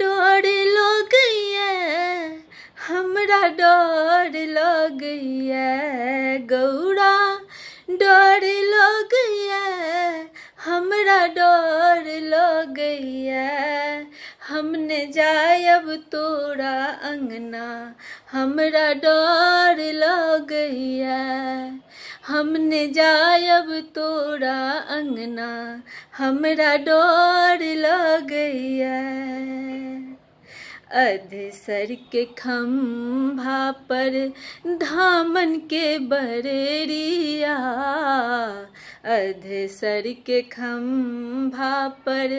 डर लगैया हमरा डर लगैया गौरा डर लगैया हमरा डर लगैया हमने जायब तोरा अंगना हमरा डर लगैया हमने जायब तोरा अंगना हमरा डर लगैया अधसर के खंभा पर धामन के बरेरिया अधसर के खंभा पर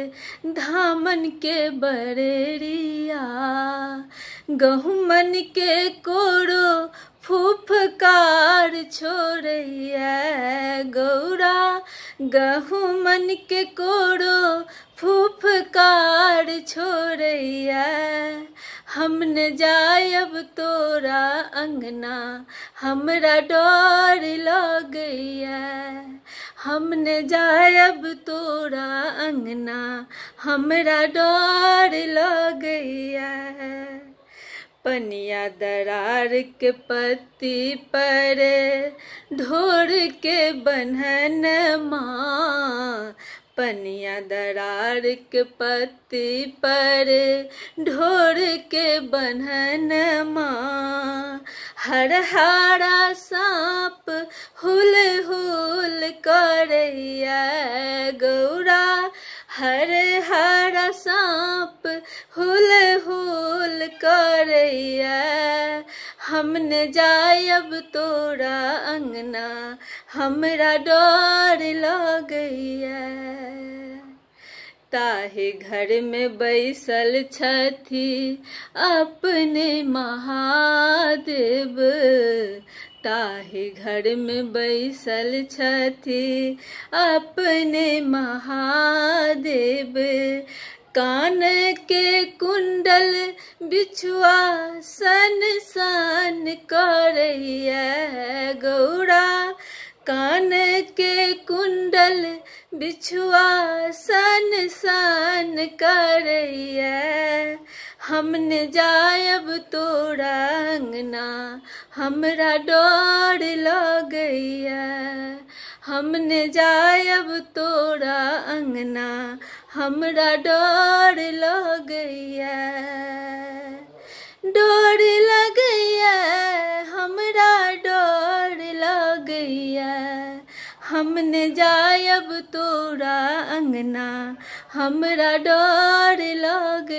धामन के बरेरिया गहुमन के कोड़ो फुफकार छोड़ैया गौरा गहुमन के कोड़ो फुफकार छोड़ैया हमने जायब तोरा अंगना हमरा डर लगैया हमने जायब तोरा अंगना हमरा डर लगैया पनिया दरार के पत्ती पर ढोर के बन्हन माँ पनिया दरार के पत्ती पर ढोर के बन्हन माँ हर हारा सांप हुल हुल करैया गौरा हर हारा सांप हुल हुल करैया हमने जायब तोरा अंगना हमरा डर लगैया ताहे घर में बैसल छथि अपने महादेव ताहे घर में बैसल छथि अपने महादेव कान के कुंडल बिछुआ सन सन करैया गौरा कान के कुंडल बिछुआ सन सन करैया हमने जायब तोरा अंगना हमरा डर लगैया हमने जायब तोरा अंगना हमरा डर लगैया डर लगैया हमरा डर लगैया हमने जायब तोरा अंगना हमरा डर लगैया।